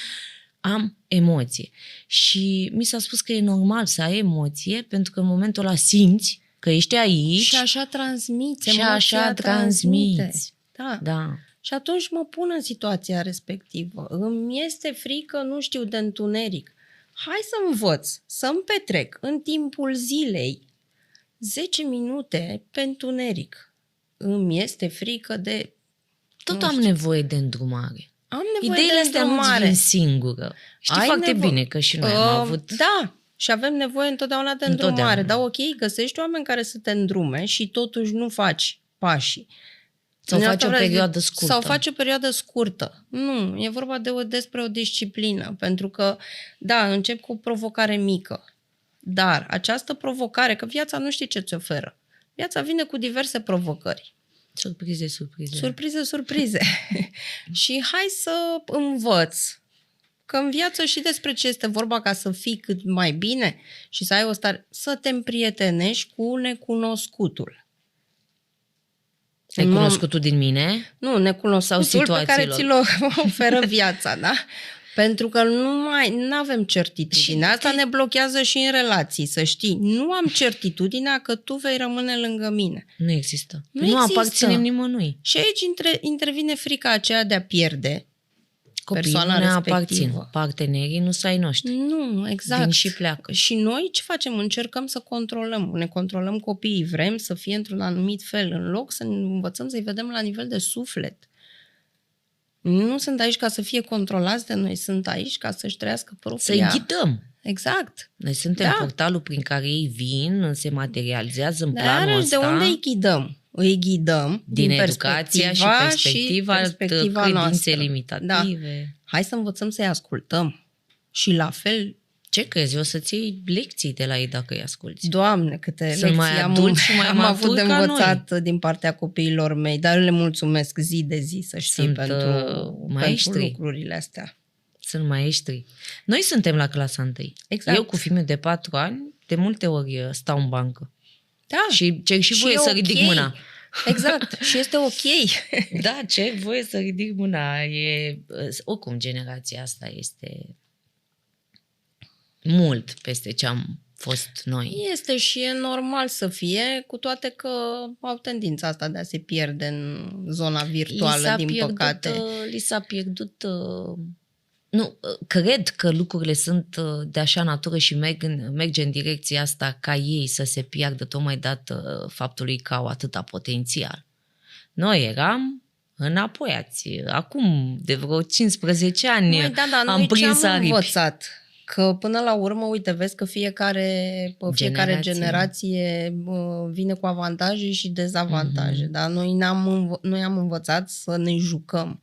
Am emoție. Și mi s-a spus că e normal să ai emoție, pentru că în momentul ăla simți că ești aici. Și așa transmiți. Și așa transmiți. Da. Și atunci mă pun în situația respectivă. Îmi este frică, nu știu, de întuneric. Hai să învăț, să-mi petrec în timpul zilei 10 minute pe întuneric. Îmi este frică de... Tot am nevoie de îndrumare. Am nevoie Ideile de astea nu-ți vin singură. Știi foarte bine că și noi am avut... Da, și avem nevoie întotdeauna de îndrumare. Dar ok, găsești oameni care să te îndrume și totuși nu faci pașii. Sau faci o perioadă scurtă. Sau faci o perioadă scurtă. Nu, e vorba despre o disciplină. Pentru că, da, încep cu o provocare mică. Dar această provocare, că viața nu știe ce ți oferă. Viața vine cu diverse provocări. Surprize. Și hai să învăț că în viață și despre ce este vorba ca să fii cât mai bine și să ai o stare, să te împrietenești cu necunoscutul. Necunoscutul din mine? Nu, necunoscutul pe care ți-l oferă viața, da? Pentru că nu avem certitudine. Asta ne blochează și în relații, să știi. Nu am certitudinea că tu vei rămâne lângă mine. Nu există. Nu aparținem nimănui. Și aici intervine frica aceea de a pierde persoana respectivă. Partenerii nu sunt ai noștri. Nu, exact. Vin și pleacă. Și noi ce facem? Încercăm să controlăm. Ne controlăm copiii. Vrem să fie într-un anumit fel. În loc să învățăm să-i vedem la nivel de suflet. Nu sunt aici ca să fie controlați de noi, sunt aici ca să-și trăiască propria... Să-i ghidăm. Exact. Noi suntem portalul prin care ei vin, se materializează în planul ăsta. De unde îi ghidăm? Îi ghidăm din educația și perspectiva credințe limitative. Da. Hai să învățăm să-i ascultăm. Și la fel... Ce crezi? O să-ți iei lecții de la ei dacă îi asculți. Doamne, câte lecții am avut de învățat din partea copiilor mei, dar le mulțumesc zi de zi, să știi, pentru lucrurile astea. Sunt maestri. Noi suntem la clasa 1. Exact. Eu cu fiul de 4 ani, de multe ori stau în bancă. Da. Și cer și voie să ridic mâna. Exact. Și este ok. Da, cer voie să ridic mâna. Oricum, generația asta este... mult peste ce am fost noi. Este și e normal să fie, cu toate că au tendința asta de a se pierde în zona virtuală, păcate. Li s-a pierdut... Nu, cred că lucrurile sunt de așa natură și merge în direcția asta ca ei să se piardă tocmai dată faptului că au atâta potențial. Noi eram înapoiați. Acum, de vreo 15 ani, am prins aripi. Învățat? Că până la urmă, uite, vezi că fiecare generație vine cu avantaje și dezavantaje. Mm-hmm. Da? Noi am învățat să ne jucăm.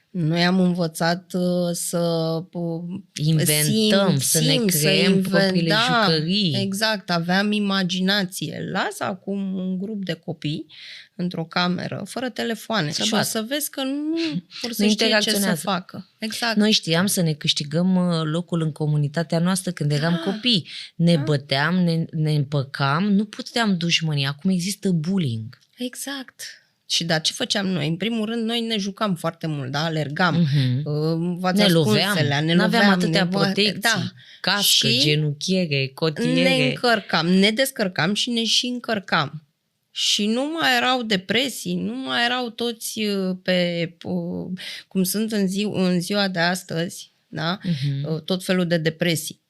Noi am învățat să inventăm, să ne creăm propriile jucării. Exact, aveam imaginație. Lasă acum un grup de copii într-o cameră, fără telefoane. Și o să vezi că nu vor să știe ce să facă. Exact. Noi știam să ne câștigăm locul în comunitatea noastră când eram copii. Ne băteam, ne împăcam, nu puteam dușmăni. Acum există bullying. Exact. Și da, ce făceam noi? În primul rând, noi ne jucam foarte mult, da? Alergam, Ne loveam, n-aveam atâtea protecții, da. cască, Și genunchiere, cotiere. ne încărcam, ne descărcam și ne și încărcam. Și nu mai erau depresii, nu mai erau toți cum sunt în ziua de astăzi, da? Tot felul de depresii.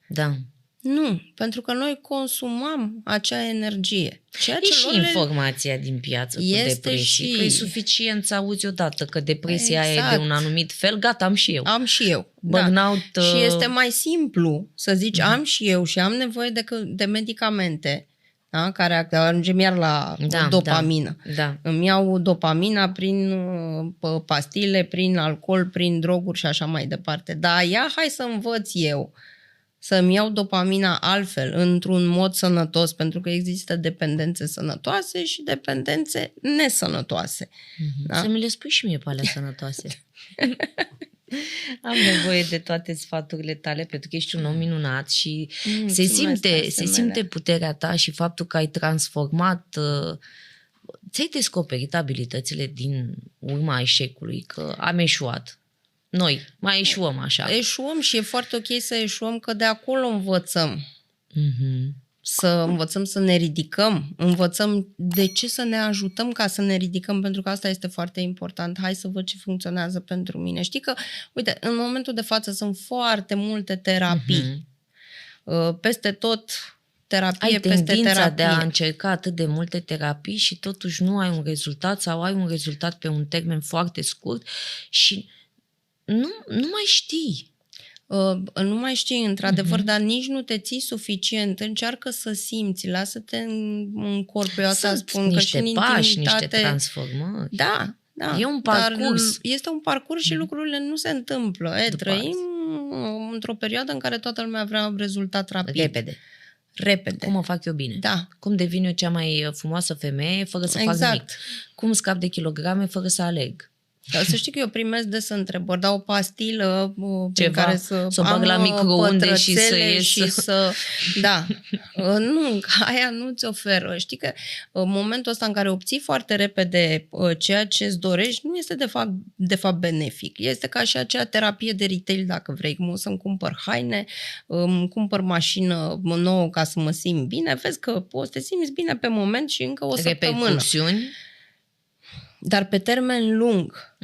Da. Nu, pentru că noi consumam acea energie. Ceea ce și informația din piață cu depresii, că e suficient să auzi odată că depresia e de un anumit fel, gata, am și eu. Am și eu. Burnout, Și este mai simplu să zici am și eu și am nevoie de medicamente, da? Care ajungem iar la dopamină. Da. Îmi iau dopamina prin pastile, prin alcool, prin droguri și așa mai departe. Dar hai să învăț eu să-mi iau dopamina altfel, într-un mod sănătos, pentru că există dependențe sănătoase și dependențe nesănătoase. Da? Să mi le spui și mie pe alea sănătoase. Am nevoie de toate sfaturile tale, pentru că ești un om minunat și se simte puterea ta și faptul că ai transformat, ți-ai descoperit abilitățile din urma eșecului, că am eșuat. Noi mai eșuăm așa. Eșuăm și e foarte ok să eșuăm, că de acolo învățăm. Să învățăm să ne ridicăm, învățăm de ce să ne ajutăm ca să ne ridicăm, pentru că asta este foarte important. Hai să văd ce funcționează pentru mine. Știi că, uite, în momentul de față sunt foarte multe terapii. Peste tot terapie peste terapie. Ai tendința de a încerca atât de multe terapii și totuși nu ai un rezultat sau ai un rezultat pe un termen foarte scurt și nu mai știi. Nu mai știi, într-adevăr, dar nici nu te ții suficient. Încearcă să simți, lasă-te în corp. Eu asta spun că și în pași, intimitate... niște transformări. Da. E un parcurs. Este un parcurs și lucrurile nu se întâmplă. Trăim într-o perioadă în care toată lumea vrea un rezultat rapid. Repede. Cum o fac eu bine? Da. Cum devin eu cea mai frumoasă femeie fără să fac nimic? Cum scap de kilograme fără să aleg? Să știi că eu primesc des întrebări, dau o pastilă prin care să o bag la microunde și să ies. Și să... Da. Nu, aia nu ți oferă. Știi că în momentul ăsta în care obții foarte repede ceea ce îți dorești, nu este de fapt benefic. Este ca și acea terapie de retail, dacă vrei, cum să-mi cumpăr haine, îmi cumpăr mașină nouă ca să mă simt bine, vezi că poți să te simți bine pe moment și încă o săptămână. Repercusiuni. Dar pe termen lung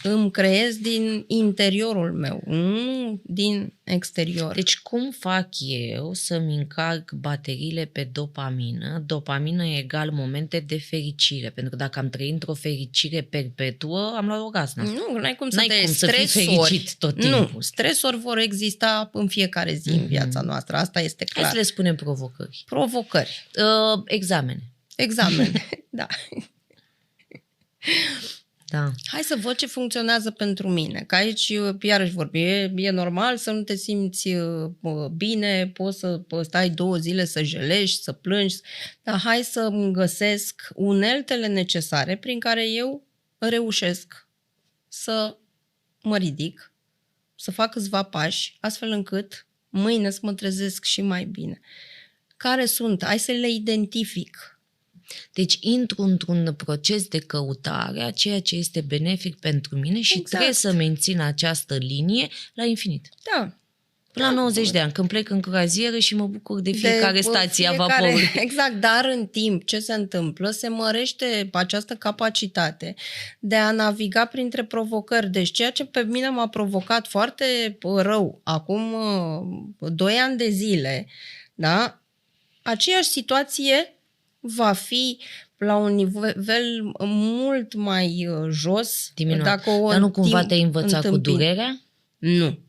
îmi creez din interiorul meu, nu din exterior. Deci cum fac eu să-mi încarc bateriile pe dopamină? Dopamină e egal momente de fericire, pentru că dacă am trăit într-o fericire perpetuă, am luat orgasm. Nu, n-ai cum să fii fericit tot timpul. Nu, stresori vor exista în fiecare zi în viața noastră, asta este clar. Hai să le spunem provocări. Examene, da. Da. Hai să văd ce funcționează pentru mine. Că aici, iarăși vorbi, e normal să nu te simți bine, poți să stai 2 zile să jelești, să plângi, dar hai să îmi găsesc uneltele necesare prin care eu reușesc să mă ridic, să fac câțiva pași, astfel încât mâine să mă trezesc și mai bine. Care sunt? Hai să le identific. Deci intru într-un proces de căutare a ceea ce este benefic pentru mine și trebuie să mențin această linie la infinit. Da. Până la 90 de ani, când plec în croazieră și mă bucur de fiecare stație a vaporului. Exact, dar în timp ce se întâmplă, se mărește această capacitate de a naviga printre provocări. Deci ceea ce pe mine m-a provocat foarte rău acum 2 ani de zile, da? Aceeași situație va fi la un nivel mult mai jos. Dacă dar nu cumva te-ai învățat cu durerea? Nu.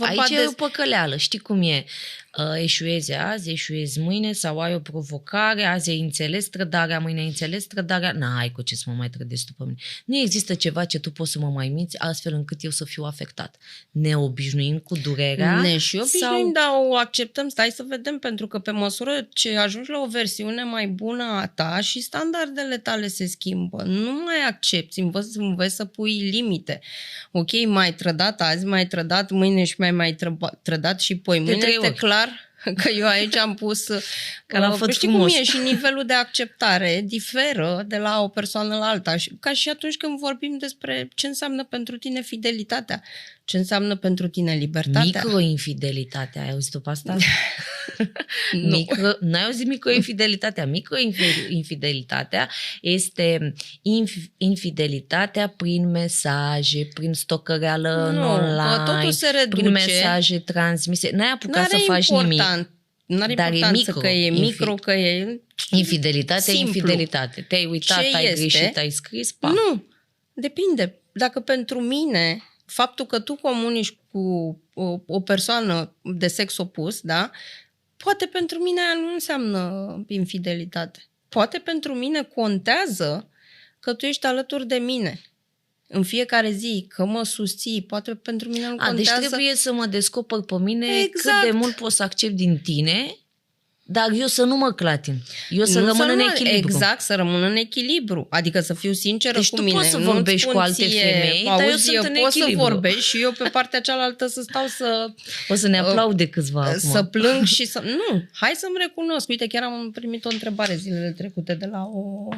Aici e o păcăleală. Știi cum e? Eșuezi azi, eșuezi mâine sau ai o provocare, azi ai înțeles trădarea, mâine ai înțeles trădarea, n-ai cu ce să mă mai trădezi după mine. Nu există ceva ce tu poți să mă mai minți astfel încât eu să fiu afectat. Ne obișnuim cu durerea? Ne și obișnuim, dar o acceptăm, stai să vedem, pentru că pe măsură ce ajungi la o versiune mai bună a ta și standardele tale se schimbă. Nu mai accepti, înveți să pui limite. Ok, mai trădat azi, mai trădat mâine și mai trădat și poi mâine, este clar Că eu aici am pus... Că l-a făcut știi frumos. cum e? Și nivelul de acceptare diferă de la o persoană la alta. Ca și atunci când vorbim despre ce înseamnă pentru tine fidelitatea, ce înseamnă pentru tine libertatea. Microinfidelitatea, ai auzit-o pe asta? Nu. N-ai auzit microinfidelitatea? Microinfidelitatea este infidelitatea prin mesaje, prin stocăreală în online, totul se reduce. prin mesaje transmise. N-ai apucat să faci nimic. N-are Dar importanță că e micro, că e infidelitate, simplu. infidelitate. Te-ai uitat, Ce ai este? greșit, ai scris, pa. Nu, depinde. Dacă pentru mine faptul că tu comunici cu o persoană de sex opus, da, poate pentru mine aia nu înseamnă infidelitate. Poate pentru mine contează că tu ești alături de mine în fiecare zi, că mă susții, poate pentru mine nu contează. Deci trebuie să mă descoper pe mine Exact. cât de mult pot să accept din tine, dar eu să nu mă clatin. Eu să rămân în echilibru. Exact, să rămân în echilibru. Adică să fiu sinceră deci cu tu mine. poți să vorbești cu alte femei, dar eu sunt în poți echilibru. să vorbești și eu pe partea cealaltă să stau să... O să ne aplaude câțiva acum. Să plâng și să... Nu, hai să-mi recunosc. Uite, chiar am primit o întrebare zilele trecute de la o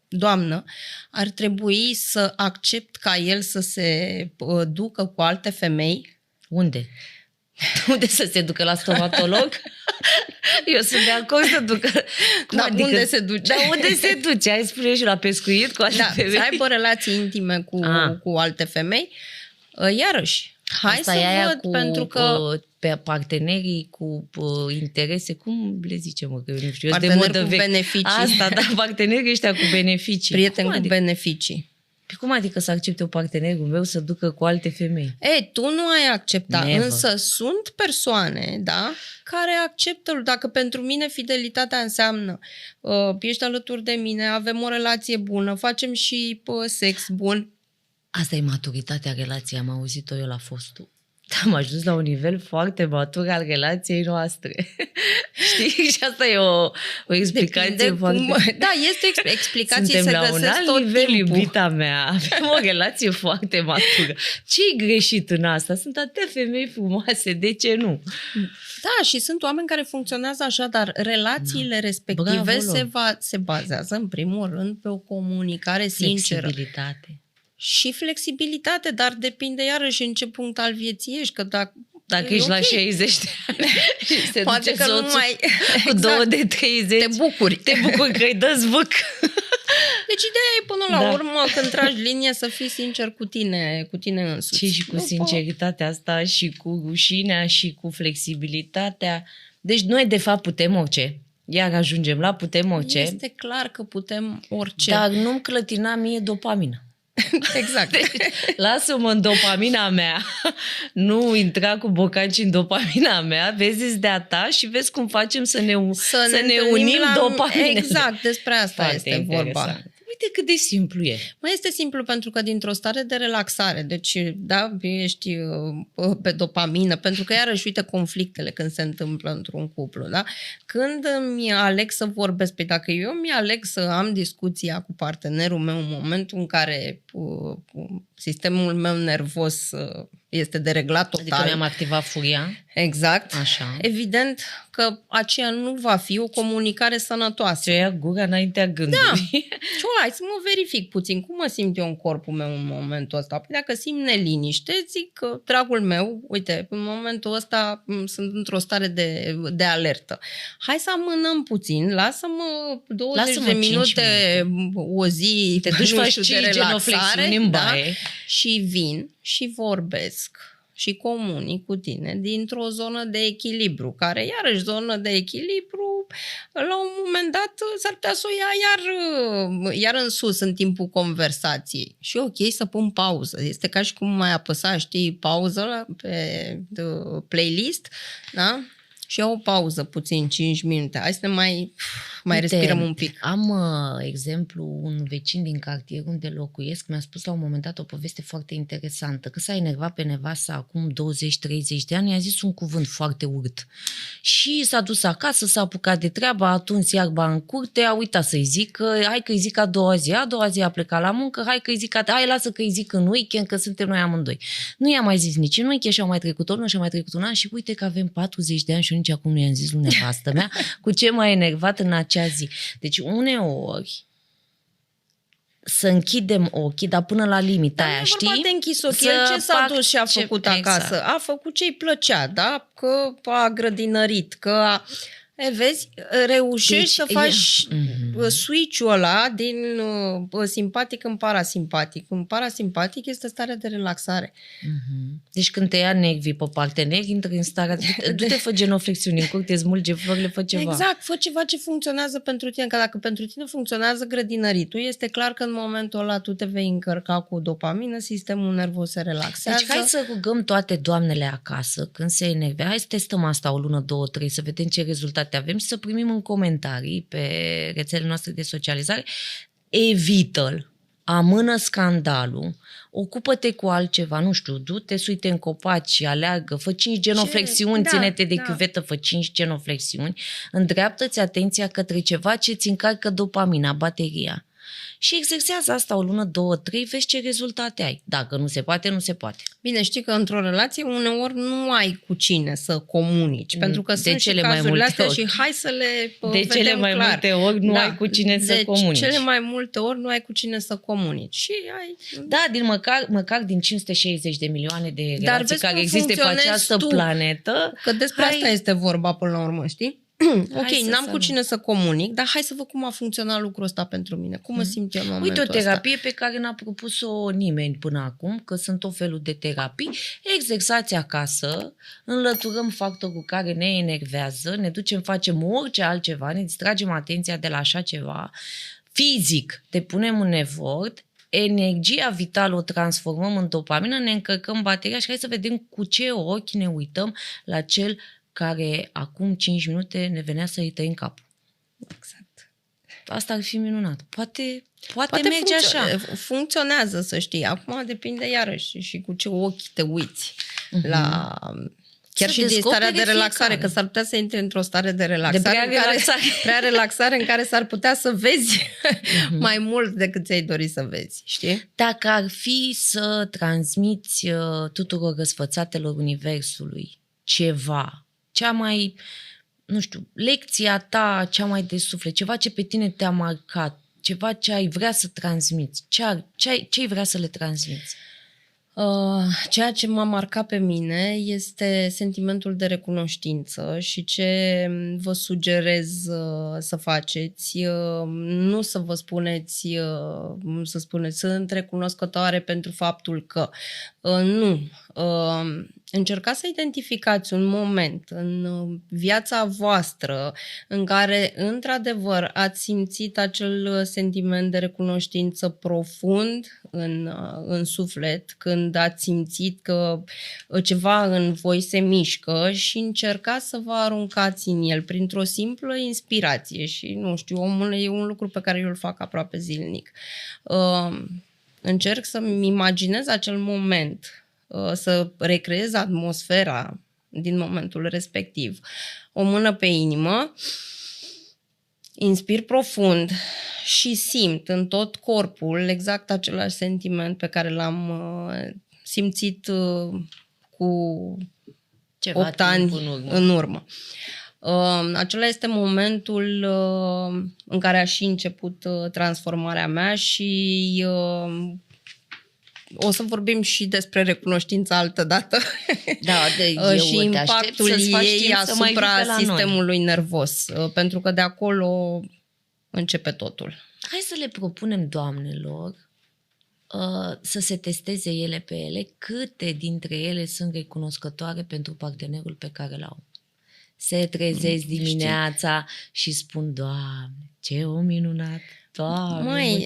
doamnă. Ar trebui să accept ca el să se ducă cu alte femei? Unde? Unde să se ducă? La stomatolog? Eu sunt de acord să ducă. Dar unde se duce? Dar unde se duce? Hai spune și la pescuit cu alte femei. Să aibă relații intime cu alte femei. Iarăși, hai asta să văd, pentru că... pe partenerii cu interese, cum le zicem, mă, că eu nu știu, parteneri cu beneficii. Asta, da, partenerii ăștia cu beneficii. Prieteni cu beneficii. Păi cum adică să accepte o partenerul meu să ducă cu alte femei? Tu nu ai acceptat, Never. însă sunt persoane, da, care acceptă. Dacă pentru mine fidelitatea înseamnă ești alături de mine, avem o relație bună, facem și sex bun. Asta e maturitatea relației, am auzit-o eu la fostul. Am ajuns la un nivel foarte matur al relației noastre. Știi? Și asta e o explicație foarte... Da, este o explicație. Suntem se la un găsesc alt tot nivel, timpul. iubita mea. Avem o relație foarte matură. Ce-i greșit în asta? Sunt atâtea femei frumoase, de ce nu? Da, și sunt oameni care funcționează așa, dar relațiile respective se bazează, în primul rând, pe o comunicare sinceră. Flexibilitate. Și flexibilitate, dar depinde iarăși în ce punct al vieții ești, că dacă ești la 60 de ani și se poate duce că nu soțul mai... cu 2 de 30, te bucuri. Te bucuri că îi dă zvâc. Deci ideea e până la urmă, când tragi linie, să fii sincer cu tine însuți. Și cu sinceritatea asta și cu rușinea și cu flexibilitatea. Deci noi de fapt putem orice. Iar ajungem la putem orice. Este clar că putem orice. Dar nu-mi clătina mie dopamină. Exact. Deci, lasă-mă în dopamina mea, nu intra cu bocanci în dopamina mea, vezi de-a ta și vezi cum facem să ne unim dopaminele. Exact, despre asta foarte este vorba. Uite cât de simplu e. Mai este simplu pentru că dintr-o stare de relaxare, deci da, ești pe dopamină, pentru că iarăși uite conflictele când se întâmplă într-un cuplu, da? Când îmi aleg să vorbesc, pe dacă eu mi aleg să am discuția cu partenerul meu în momentul în care sistemul meu nervos este dereglat total. Adică mi-am activat furia. Exact. Așa. Evident că aceea nu va fi o comunicare sănătoasă. Ce ia gura înaintea gândului. Da. Și hai să mă verific puțin cum mă simt eu în corpul meu în momentul ăsta. Păi dacă simt neliniște, zic că, dragul meu, uite, în momentul ăsta sunt într-o stare de alertă. Hai să amânăm puțin, lasă-mă 20 de minute, o zi, te duci, faci de relaxare, în baie. Și vin și vorbesc și comunic cu tine dintr-o zonă de echilibru, care iarăși zonă de echilibru, la un moment dat s-ar putea să o ia iar în sus în timpul conversației. Și ok să pun pauză. Este ca și cum mai apăsa, știi, pauză pe playlist, da? Și iau o pauză puțin, 5 minute. Hai să ne mai respirăm un pic. Am exemplu, un vecin din cartier unde locuiesc mi-a spus la un moment dat o poveste foarte interesantă, că s-a enervat pe nevasta acum 20-30 de ani, i-a zis un cuvânt foarte urât. Și s-a dus acasă, s-a apucat de treabă, a tuns iarba în curte, a uitat să-i zică, hai că-i zic a doua zi a plecat la muncă, hai lasă că-i zic în weekend, că suntem noi amândoi. Nu i-a mai zis nici în weekend și au mai trecut un an și uite că avem 40 de ani și și nici acum nu i-am zis lui nevastă mea, cu ce m-a enervat în acea zi. Deci uneori să închidem ochii, dar până la limita aia, știi? Dar de închis ochii, el ce s-a dus și a făcut acasă? A făcut ce-i plăcea, da? Că a grădinărit, că a... vezi, reușești să faci switch-ul ăla din simpatic în parasimpatic. În parasimpatic este starea de relaxare. Deci când te ia nervii pe parteneri, intri în starea... Du-te, fă genoflexiuni în curte, smulge florile, fă ceva. Exact, fă ceva ce funcționează pentru tine. Că dacă pentru tine funcționează grădinăritul, este clar că în momentul ăla tu te vei încărca cu dopamină, sistemul nervos se relaxează. Deci hai să rugăm toate doamnele acasă, când se enervează, hai să testăm asta o lună, 2, 3, să vedem ce rezultate avem și să primim în comentarii pe rețelele noastre de socializare. Evită-l, amână scandalul, ocupă-te cu altceva, nu știu, du-te, suite în copaci, aleargă, fă 5 genoflexiuni, ține-te de chiuvetă, fă 5 genoflexiuni, îndreaptă-ți atenția către ceva ce ți încarcă dopamina, bateria. Și exersează asta o lună, 2, 3, vezi ce rezultate ai. Dacă nu se poate, nu se poate. Bine, știi că într-o relație uneori nu ai cu cine să comunici, pentru că sunt și cazurile astea și hai să le vedem de cele mai clar. Multe ori nu ai cu cine să comunici. De cele mai multe ori nu ai cu cine să comunici. Și ai... Da, măcar din 560 de milioane de relații care există pe această planetă. Că despre asta este vorba până la urmă, știi? Ok, n-am cu cine să comunic, dar hai să văd cum a funcționat lucrul ăsta pentru mine. Cum mă simt eu în momentul ăsta. Uite, o terapie pe care n-a propus-o nimeni până acum, că sunt tot felul de terapii. Exersați acasă, înlăturăm factorul care ne enervează, ne ducem, facem orice altceva, ne distragem atenția de la așa ceva. Fizic, te punem în efort, energia vitală o transformăm în dopamină, ne încărcăm bateria și hai să vedem cu ce ochi ne uităm la cel care acum 5 minute ne venea să-i tăiem capul. Exact. Asta ar fi minunat. Poate merge așa. Funcționează, să știi. Acum depinde iarăși și cu ce ochi te uiți la... Chiar și din starea de relaxare, că s-ar putea să intri într-o stare de relaxare, prea relaxare în care s-ar putea să vezi mai mult decât ți-ai dori să vezi, știi? Dacă ar fi să transmiți tuturor răsfățatelor universului ceva, cea mai, nu știu, lecția ta cea mai de suflet, ceva ce pe tine te-a marcat, ceva ce ai vrea să transmiți, ce ai vrea să le transmiți? Ceea ce m-a marcat pe mine este sentimentul de recunoștință și ce vă sugerez să faceți, nu să vă spuneți, să spuneți, sunt recunoscătoare pentru faptul că nu. Încercați să identificați un moment în viața voastră în care, într-adevăr, ați simțit acel sentiment de recunoștință profund în suflet, când ați simțit că ceva în voi se mișcă și încercați să vă aruncați în el printr-o simplă inspirație și, nu știu, e un lucru pe care eu îl fac aproape zilnic. Încerc să-mi imaginez acel moment, să recreez atmosfera din momentul respectiv. O mână pe inimă, inspir profund și simt în tot corpul exact același sentiment pe care l-am simțit cu ceva 8 ani în urmă. Acela este momentul în care a și început transformarea mea și o să vorbim și despre recunoștința altă dată. Da, și impactul ei asupra sistemului nervos, pentru că de acolo începe totul. Hai să le propunem doamnelor să se testeze ele pe ele, câte dintre ele sunt recunoscătoare pentru partenerul pe care l-au. Se trezesc dimineața și spun, Doamne, ce om minunat! Doamne,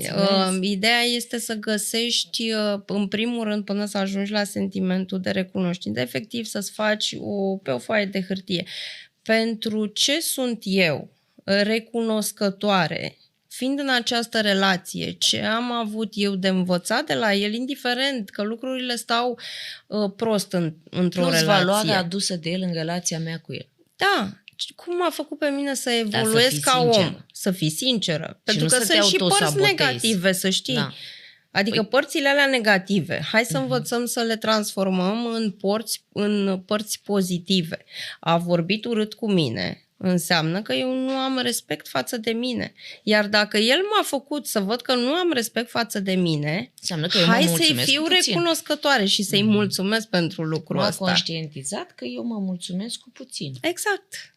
ideea este să găsești, în primul rând, până să ajungi la sentimentul de recunoștință, efectiv să-ți faci pe o foaie de hârtie. Pentru ce sunt eu recunoscătoare, fiind în această relație, ce am avut eu de învățat de la el, indiferent că lucrurile stau prost într-o relație. Plus valoarea adusă de el în relația mea cu el. Da, cum a făcut pe mine să evoluez ca om, să fii sinceră. Pentru că sunt și părți negative, să știi. Da. Adică părțile alea negative, hai să învățăm să le transformăm în părți pozitive. A vorbit urât cu mine înseamnă că eu nu am respect față de mine. Iar dacă el m-a făcut să văd că nu am respect față de mine, că hai să-i fiu recunoscătoare și să-i mulțumesc pentru lucrul ăsta. M-a conștientizat că eu mă mulțumesc cu puțin. Exact.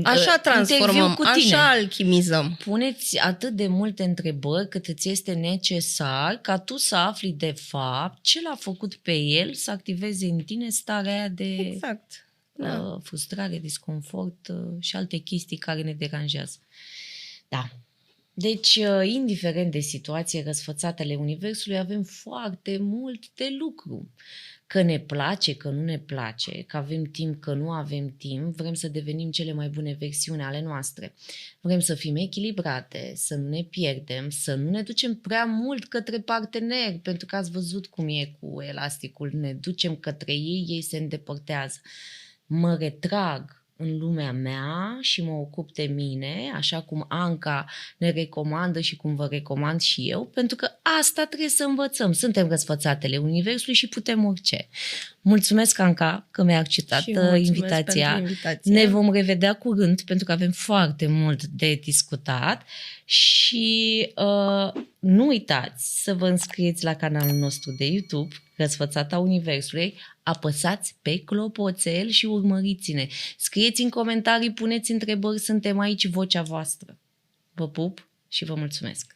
Așa transformăm, așa alchimizăm. Puneți atât de multe întrebări cât îți este necesar ca tu să afli de fapt ce l-a făcut pe el să activeze în tine starea aia de frustrare, disconfort și alte chestii care ne deranjează. Da. Deci, indiferent de situație, răsfățatele Universului, avem foarte mult de lucru. Că ne place, că nu ne place, că avem timp, că nu avem timp, vrem să devenim cele mai bune versiuni ale noastre. Vrem să fim echilibrate, să nu ne pierdem, să nu ne ducem prea mult către parteneri, pentru că ați văzut cum e cu elasticul, ne ducem către ei, ei se îndepărtează. Mă retrag în lumea mea și mă ocup de mine, așa cum Anca ne recomandă și cum vă recomand și eu, pentru că asta trebuie să învățăm. Suntem răsfățatele Universului și putem orice. Mulțumesc, Anca, că mi-ai acceptat invitația. Ne vom revedea curând, pentru că avem foarte mult de discutat și nu uitați să vă înscrieți la canalul nostru de YouTube, Răsfățata Universului, apăsați pe clopoțel și urmăriți-ne. Scrieți în comentarii, puneți întrebări, suntem aici, vocea voastră. Vă pup și vă mulțumesc!